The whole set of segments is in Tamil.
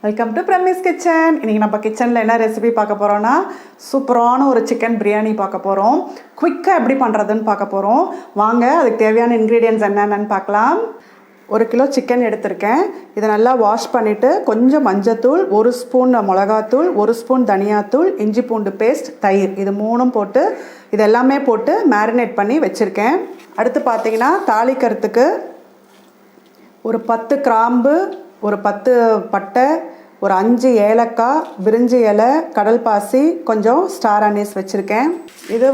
Welcome to premise kitchen. இன்றைக்கி நம்ம கிச்சனில் என்ன ரெசிபி பார்க்க போகிறோன்னா சூப்பரான ஒரு சிக்கன் பிரியாணி பார்க்க போகிறோம். குயிக்காக எப்படி பண்ணுறதுன்னு பார்க்க போகிறோம். வாங்க அதுக்கு தேவையான இன்க்ரீடியன்ட்ஸ் என்னென்னு பார்க்கலாம். 1 கிலோ சிக்கன் எடுத்திருக்கேன். இதை நல்லா வாஷ் பண்ணிவிட்டு கொஞ்சம் மஞ்சத்தூள், 1 ஸ்பூன் மிளகாத்தூள், 1 ஸ்பூன் தனியாத்தூள், இஞ்சி பூண்டு பேஸ்ட், தயிர், இது 3 போட்டு இது எல்லாமே போட்டு மேரினேட் பண்ணி வச்சுருக்கேன். அடுத்து பார்த்திங்கன்னா தாளிக்கிறதுக்கு ஒரு 10 கிராம்பு, ஒரு 10 பட்டை, ஒரு 5 ஏலக்காய், பிரிஞ்சி இலை, கடல் பாசி, கொஞ்சம் ஸ்டார் அனீஸ் வச்சுருக்கேன். இது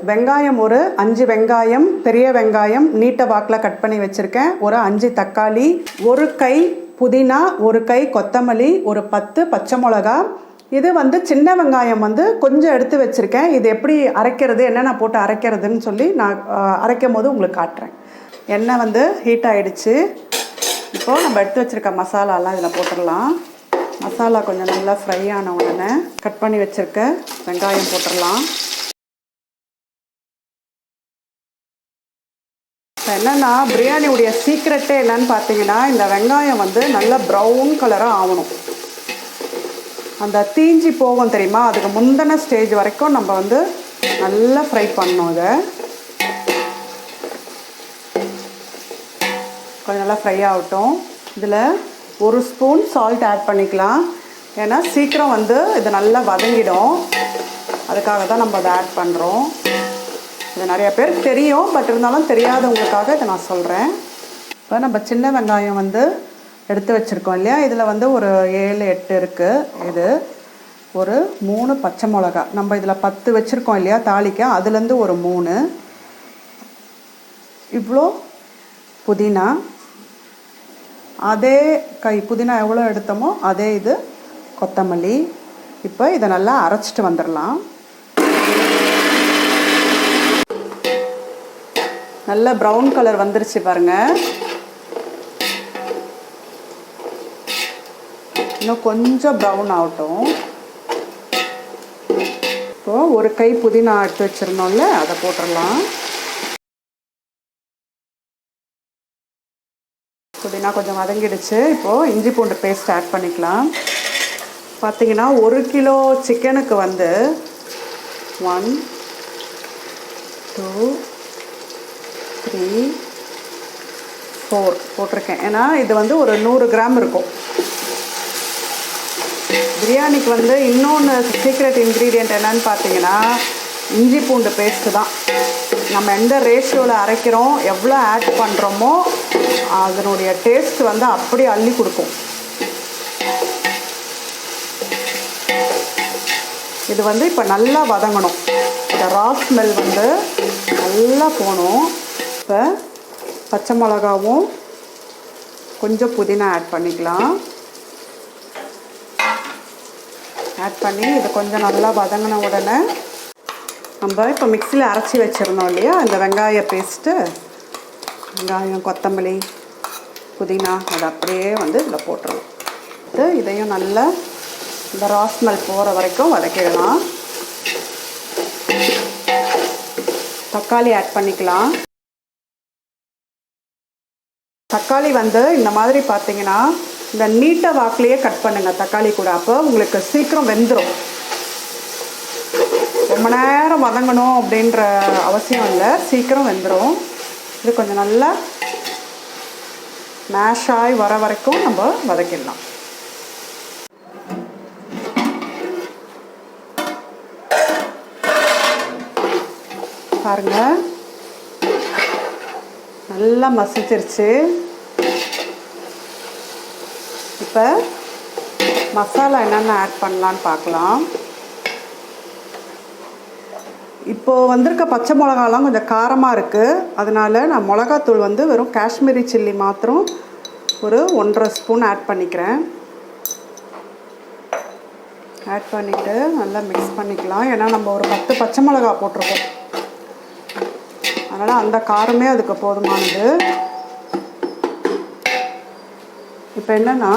வெங்காயம், ஒரு 5 வெங்காயம், பெரிய வெங்காயம் நீட்ட வாக்கில் கட் பண்ணி வச்சுருக்கேன். ஒரு 5 தக்காளி, ஒரு கை புதினா, ஒரு கை கொத்தமல்லி, ஒரு 10 பச்சை மிளகா. இது சின்ன வெங்காயம் கொஞ்சம் எடுத்து வச்சுருக்கேன். இது எப்படி அரைக்கிறது, என்னென்ன போட்டு அரைக்கிறதுன்னு சொல்லி நான் அரைக்கும் போது உங்களுக்கு காட்டுறேன். எண்ணெய் ஹீட் ஆகிடுச்சு. இப்போது நம்ம எடுத்து வச்சுருக்க மசாலாலாம் இதில் போட்டுடலாம். மசாலா கொஞ்சம் நல்லா ஃப்ரை ஆன உடனே கட் பண்ணி வச்சுருக்க வெங்காயம் போட்டுடலாம். இப்போ என்னென்னா பிரியாணியுடைய சீக்ரெட்டே என்னன்னு பார்த்தீங்கன்னா, இந்த வெங்காயம் நல்லா ப்ரௌன் கலராக ஆகணும். அந்த தீஞ்சி போகும் தெரியுமா, அதுக்கு முந்தின ஸ்டேஜ் வரைக்கும் நம்ம நல்லா ஃப்ரை பண்ணணும். இதை கொஞ்சம் நல்லா ஃப்ரை ஆகட்டும். இதில் 1 ஸ்பூன் சால்ட் ஆட் பண்ணிக்கலாம். ஏன்னா சீக்கிரம் இது நல்லா வதங்கிடும். அதுக்காக தான் நம்ம அதை ஆட் பண்ணுறோம். இது நிறைய பேருக்கு தெரியும், பட் இருந்தாலும் தெரியாதவங்களுக்காக இதை நான் சொல்கிறேன். இப்போ நம்ம சின்ன வெங்காயம் எடுத்து வச்சுருக்கோம் இல்லையா, இதில் ஒரு 7-8 இருக்குது. இது ஒரு 3 பச்சை மிளகா, நம்ம இதில் 10 வச்சுருக்கோம் இல்லையா தாளிக்க, அதுலேருந்து ஒரு 3. இவ்வளோ புதினா, அதே கை புதினா எவ்வளோ எடுத்தோமோ அதே இது கொத்தமல்லி. இப்போ இதை நல்லா அரைச்சிட்டு வந்துடலாம். நல்ல ப்ரௌன் கலர் வந்துருச்சு பாருங்கள். இன்னும் கொஞ்சம் ப்ரௌன் ஆகட்டும். இப்போது ஒரு கை புதினா எடுத்து வச்சுருந்தோம்ல, அதை போட்டுடலாம். புதினா கொஞ்சம் வதங்கிடுச்சு. இப்போது இஞ்சி பூண்டு பேஸ்ட் ஆட் பண்ணிக்கலாம். பார்த்திங்கன்னா 1 கிலோ சிக்கனுக்கு 1, 2, 3, 4 போட்டிருக்கேன். ஏன்னா இது ஒரு 100 கிராம் இருக்கும். பிரியாணிக்கு இன்னொன்று சீக்ரெட் இன்க்ரீடியண்ட் என்னன்னு பார்த்தீங்கன்னா, இஞ்சி பூண்டு பேஸ்ட்டு தான். நம்ம எந்த ரேஷியோவில் அரைக்கிறோம், எவ்வளோ ஆட் பண்ணுறோமோ அதனுடைய டேஸ்ட் அப்படி அள்ளி கொடுக்கும். இது இப்போ நல்லா வதங்கணும். இந்த ரா ஸ்மெல் நல்லா போகணும். இப்போ பச்சை மிளகாவும் கொஞ்சம் புதினா ஆட் பண்ணிக்கலாம். ஆட் பண்ணி இது கொஞ்சம் நல்லா வதங்கின உடனே நம்ம இப்போ மிக்சியில் அரைச்சி வச்சுருந்தோம் இல்லையா இந்த வெங்காய பேஸ்ட்டு, வெங்காயம், கொத்தமல்லி, புதினா, அதை அப்படியே இதில் போட்டுருவோம். இதையும் நல்லா இந்த ரா ஸ்மெல் போகிற வரைக்கும் வதக்கிடலாம். தக்காளி ஆட் பண்ணிக்கலாம். தக்காளி இந்த மாதிரி பார்த்தீங்கன்னா இந்த நீட்ட வாக்கிலேயே கட் பண்ணுங்கள் தக்காளி கூட. அப்போ உங்களுக்கு சீக்கிரம் வெந்துடும். ரொம்ப நேரம் வதங்கணும் அப்படின்ற அவசியம் இல்லை, சீக்கிரம் வெந்துடும். இது கொஞ்சம் நல்லா மேஷ் ஆகி வர வரைக்கும் நம்ம வதக்கிடலாம். பாருங்க, நல்லா மசிச்சிருச்சு. இப்போ மசாலா என்னென்ன ஆட் பண்ணலான்னு பார்க்கலாம். இப்போது வந்திருக்க பச்சை மிளகாலாம் கொஞ்சம் காரமாக இருக்குது. அதனால் நான் மிளகாத்தூள் வெறும் காஷ்மீரி சில்லி மாத்திரம் ஒரு 1.5 ஸ்பூன் ஆட் பண்ணிக்கிறேன். ஆட் பண்ணிவிட்டு நல்லா மிக்ஸ் பண்ணிக்கலாம். ஏன்னா நம்ம ஒரு 10 பச்சை மிளகா போட்டிருக்கோம், அதனால் அந்த காரமே அதுக்கு போதுமானது. இப்போ என்னென்னா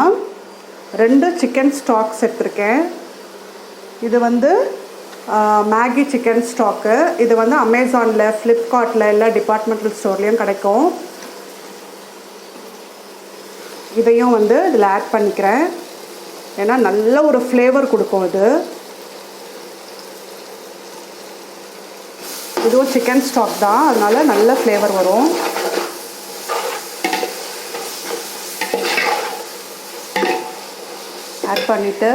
2 சிக்கன் ஸ்டாக்ஸ் எடுத்துருக்கேன். இது மேகி சிக்கன் ஸ்டாக்கு. இது அமேசானில், ஃப்ளிப்கார்ட்டில், எல்லா டிபார்ட்மெண்டல் ஸ்டோர்லேயும் கிடைக்கும். இதையும் இதில் ஆட் பண்ணிக்கிறேன். ஏன்னா நல்ல ஒரு ஃப்ளேவர் கொடுக்கும் இது. இதுவும் சிக்கன் ஸ்டாக் தான், அதனால நல்ல ஃப்ளேவர் வரும். ஆட் பண்ணிவிட்டு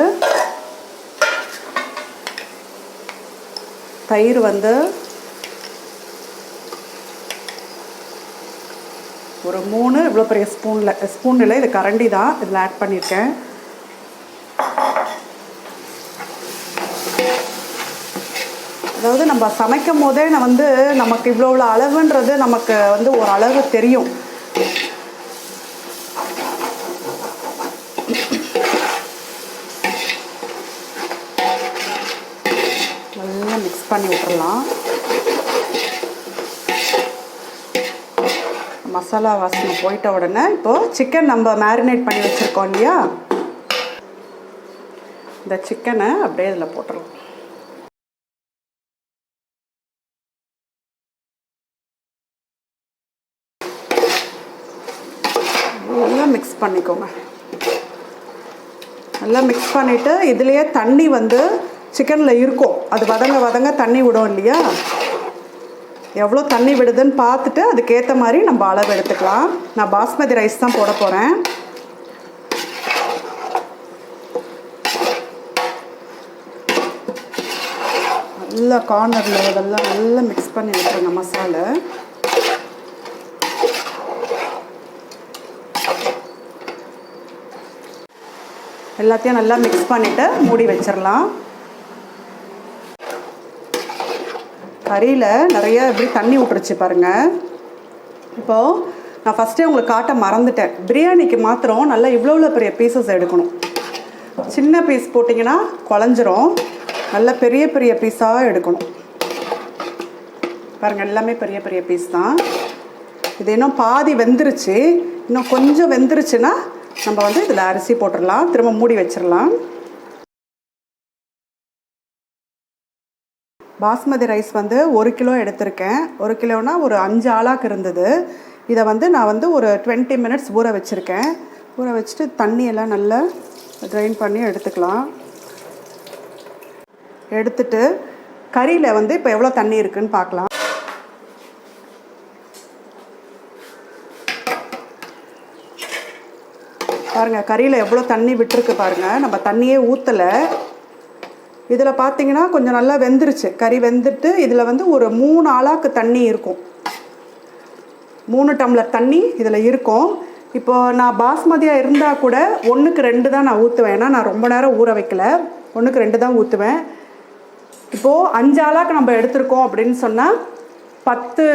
தயிர் வந்து ஒரு 3, இவ்வளோ பெரிய ஸ்பூனில் இது கரண்டி தான், இதில் ஆட் பண்ணியிருக்கேன். அதாவது நம்ம சமைக்கும் போதே நான் வந்து நமக்கு இவ்வளோ அளவுன்றது நமக்கு வந்து ஒரு அளவு தெரியும். நல்லா மிக்ஸ் பண்ணி விட்டுறலாம். மசாலா வாசனை போயிட்ட உடனே இப்போது சிக்கன் நம்ம மேரினேட் பண்ணி வச்சுருக்கோம் இல்லையா, இந்த சிக்கனை அப்படியே இதில் போட்டுடலாம். நல்லா மிக்ஸ் பண்ணிக்கோங்க. நல்லா மிக்ஸ் பண்ணிவிட்டு இதுலேயே தண்ணி வந்து சிக்கனில் இருக்கும், அது வதங்க தண்ணி விடும் இல்லையா, எவ்வளோ தண்ணி விடுதுன்னு பார்த்துட்டு அதுக்கேற்ற மாதிரி நம்ம அளவு எடுத்துக்கலாம். நான் பாஸ்மதி ரைஸ் தான் போட போகிறேன். நல்லா கார்னரில் இதெல்லாம் நல்லா மிக்ஸ் பண்ணி விட்டுருங்க மசாலா. எல்லாத்தையும் நல்லா மிக்ஸ் பண்ணிவிட்டு மூடி வச்சிடலாம். கறியில் நிறைய இப்படி தண்ணி விட்டுருச்சு பாருங்கள். இப்போது நான் ஃபஸ்ட்டே உங்களுக்கு காட்ட மறந்துட்டேன், பிரியாணிக்கு மாத்திரம் நல்லா இவ்வளோ பெரிய பீசஸ் எடுக்கணும். சின்ன பீஸ் போட்டிங்கன்னா குழஞ்சிரும், நல்லா பெரிய பெரிய பீஸாக எடுக்கணும். பாருங்கள், எல்லாமே பெரிய பெரிய பீஸ் தான். இது இன்னும் பாதி வெந்துருச்சு, இன்னும் கொஞ்சம் வெந்துருச்சுன்னா நம்ம வந்து இதில் அரிசி போட்டுடலாம், திரும்ப மூடி வச்சிடலாம். பாஸ்மதி ரைஸ் வந்து 1 கிலோ எடுத்திருக்கேன். 1 கிலோனா ஒரு 5 ஆளாக்கு இருந்தது. இதை வந்து நான் வந்து ஒரு 20 மினிட்ஸ் ஊற வச்சுருக்கேன். ஊற வச்சுட்டு தண்ணியெல்லாம் நல்லா ட்ரைன் பண்ணி எடுத்துக்கலாம். எடுத்துட்டு கறியில் வந்து இப்போ எவ்வளோ தண்ணி இருக்குதுன்னு பார்க்கலாம். பாருங்கள், கறியில் எவ்வளோ தண்ணி விட்டுருக்கு பாருங்கள். நம்ம தண்ணியே ஊற்றலை. இதில் பார்த்தீங்கன்னா கொஞ்சம் நல்லா வெந்துருச்சு, கறி வெந்துட்டு இதில் வந்து ஒரு 3 ஆளாக்கு தண்ணி இருக்கும். 3 டம்ளர் தண்ணி இதில் இருக்கும். இப்போது நான் பாஸ்மதியாக இருந்தால் கூட 1க்கு 2 தான் நான் ஊற்றுவேன், ஏன்னா நான் ரொம்ப நேரம் ஊற வைக்கல, 1க்கு 2 தான் ஊற்றுவேன். இப்போது 5 ஆளாக்கு நம்ம எடுத்துருக்கோம் அப்படின்னு சொன்னால் 10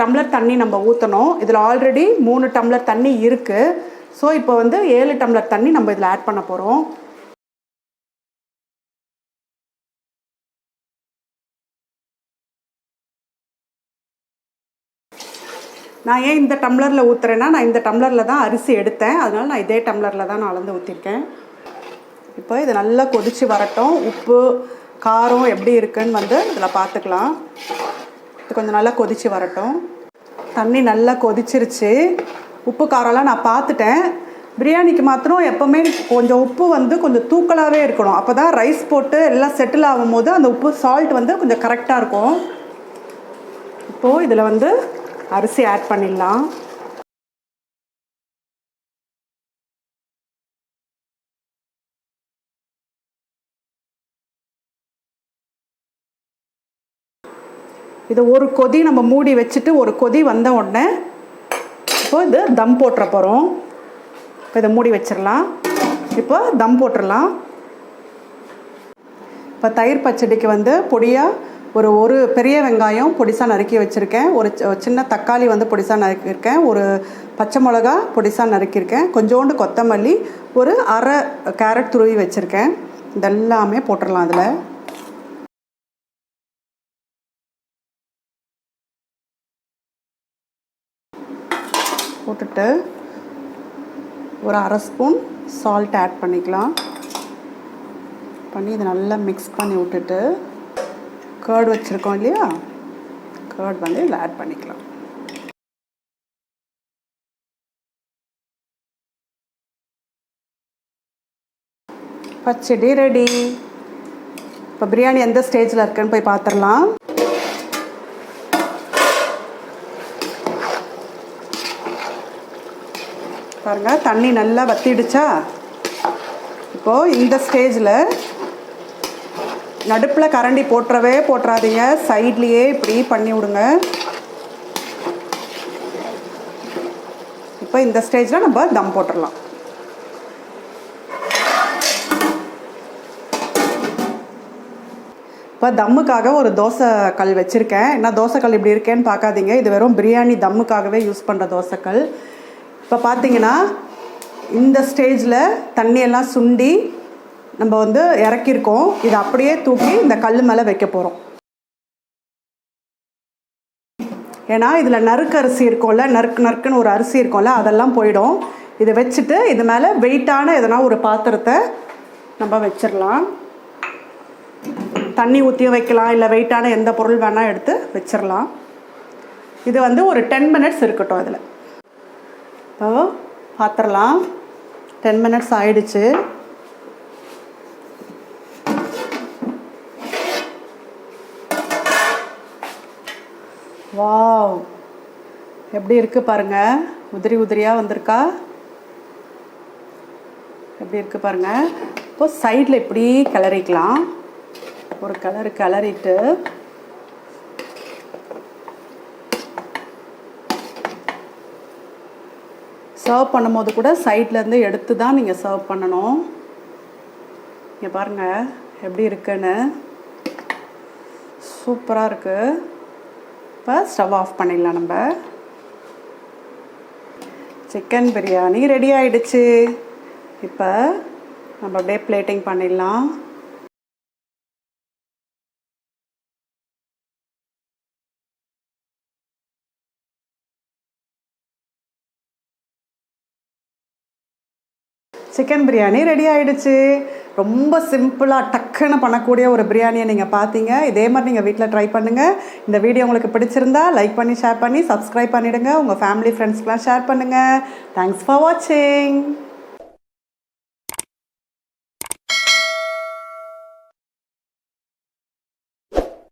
டம்ளர் தண்ணி நம்ம ஊற்றணும். இதில் ஆல்ரெடி 3 டம்ளர் தண்ணி இருக்குது. ஸோ இப்போ வந்து 7 டம்ளர் தண்ணி நம்ம இதில் ஆட் பண்ண போகிறோம். நான் ஏன் இந்த டம்ளரில் ஊற்றுறேன்னா, நான் இந்த டம்ளரில் தான் அரிசி எடுத்தேன், அதனால் நான் இதே டம்ளரில் தான் நான் அளந்து ஊற்றிருக்கேன். இப்போ இது நல்லா கொதித்து வரட்டும். உப்பு காரம் எப்படி இருக்குன்னு வந்து இதில் பார்த்துக்கலாம். இது கொஞ்சம் நல்லா கொதித்து வரட்டும். தண்ணி நல்லா கொதிச்சிருச்சு. உப்பு காரம்லாம் நான் பார்த்துட்டேன். பிரியாணிக்கு மாத்திரம் எப்போவுமே கொஞ்சம் உப்பு வந்து கொஞ்சம் தூக்கலாகவே இருக்கணும், அப்போ தான் ரைஸ் போட்டு எல்லாம் செட்டில் ஆகும்போது அந்த உப்பு சால்ட் வந்து கொஞ்சம் கரெக்டாக இருக்கும். இப்போது இதில் வந்து அரிசி ஆட் பண்ணிடலாம். இதை ஒரு கொதி நம்ம மூடி வச்சுட்டு ஒரு கொதி வந்த உடனே இப்போ இது தம் போட்டுற போகிறோம். இப்போ இதை மூடி வச்சிடலாம். இப்போ தம் போட்டுடலாம். இப்போ தயிர் பச்சடிக்கு வந்து பொடியாக ஒரு பெரிய வெங்காயம் பொடிசாக நறுக்கி வச்சுருக்கேன், ஒரு சின்ன தக்காளி வந்து பொடிசாக நறுக்கியிருக்கேன், ஒரு பச்சை மிளகா பொடிசாக நறுக்கியிருக்கேன், கொஞ்சோண்டு கொத்தமல்லி, ஒரு அரை கேரட் துருவி வச்சுருக்கேன். இதெல்லாமே போட்டுடலாம். அதில் போட்டுட்டு ஒரு அரை ஸ்பூன் சால்ட் ஆட் பண்ணிக்கலாம். பண்ணி இதை நல்லா மிக்ஸ் பண்ணி விட்டுட்டு கர்ட் வச்சுருக்கோம் இல்லையா, கர்ட் வந்து இதில் ஆட் பண்ணிக்கலாம். பச்சடி ரெடி. இப்போ பிரியாணி எந்த ஸ்டேஜில் இருக்குன்னு போய் பார்த்துடலாம். பாருங்கள், தண்ணி நல்லா வத்திடுச்சா. இப்போது இந்த ஸ்டேஜில் நடுப்பில் கரண்டி போட்டுறாதீங்க, சைட்லேயே இப்படி பண்ணி விடுங்க. இப்போ இந்த ஸ்டேஜில் நம்ம தம் போட்டுடலாம். இப்போ தம்முக்காக ஒரு தோசைக்கல் வச்சுருக்கேன். ஏன்னா தோசைக்கல் இப்படி இருக்கேன்னு பார்க்காதீங்க, இது வெறும் பிரியாணி தம்முக்காகவே யூஸ் பண்ணுற தோசைக்கல். இப்போ பார்த்தீங்கன்னா இந்த ஸ்டேஜில் தண்ணியெல்லாம் சுண்டி நம்ம வந்து இறக்கியிருக்கோம். இதை அப்படியே தூக்கி இந்த கல் மேலே வைக்க போகிறோம். ஏன்னா இதில் நறுக்கு அரிசி இருக்கும்ல, நறுக்குன்னு ஒரு அரிசி இருக்கும்ல, அதெல்லாம் போயிடும். இதை வச்சுட்டு இது மேலே வெயிட்டான எதனா ஒரு பாத்திரத்தை நம்ம வச்சிடலாம். தண்ணி ஊற்றியும் வைக்கலாம், இல்லை வெயிட்டான எந்த பொருள் வேணால் எடுத்து வச்சிடலாம். இது வந்து ஒரு 10 மினிட்ஸ் இருக்கட்டும். அதில் இப்போ பார்த்துடலாம். 10 மினிட்ஸ் ஆயிடுச்சு. வாவ், எப்படி இருக்குது பாருங்கள். உதிரியாக வந்திருக்கா. எப்படி இருக்குது பாருங்கள். இப்போது சைடில் இப்படி கிளறிக்கலாம். ஒரு கிளறிட்டு சர்வ் பண்ணும்போது கூட சைட்லேருந்து எடுத்து தான் நீங்கள் சர்வ் பண்ணணும். இங்கே பாருங்கள் எப்படி இருக்குன்னு. சூப்பராக இருக்குது. இப்போ ஸ்டவ் ஆஃப் பண்ணிடலாம். நம்ம சிக்கன் பிரியாணி ரெடி ஆகிடுச்சு. இப்போ நம்ம அப்படியே பிளேட்டிங் பண்ணிடலாம். சிக்கன் பிரியாணி ரெடி ஆகிடுச்சு. ரொம்ப சிம்பிளாக டக்குன்னு பண்ணக்கூடிய ஒரு பிரியாணியை நீங்கள் பார்த்தீங்க. இதே மாதிரி நீங்கள் வீட்டில் ட்ரை பண்ணுங்கள். இந்த வீடியோ உங்களுக்கு பிடிச்சிருந்தா லைக் பண்ணி, ஷேர் பண்ணி, சப்ஸ்கிரைப் பண்ணிவிடுங்க. உங்கள் ஃபேமிலி ஃப்ரெண்ட்ஸ்க்கெலாம் ஷேர் பண்ணுங்கள். தேங்க்ஸ் ஃபார் வாட்சிங்.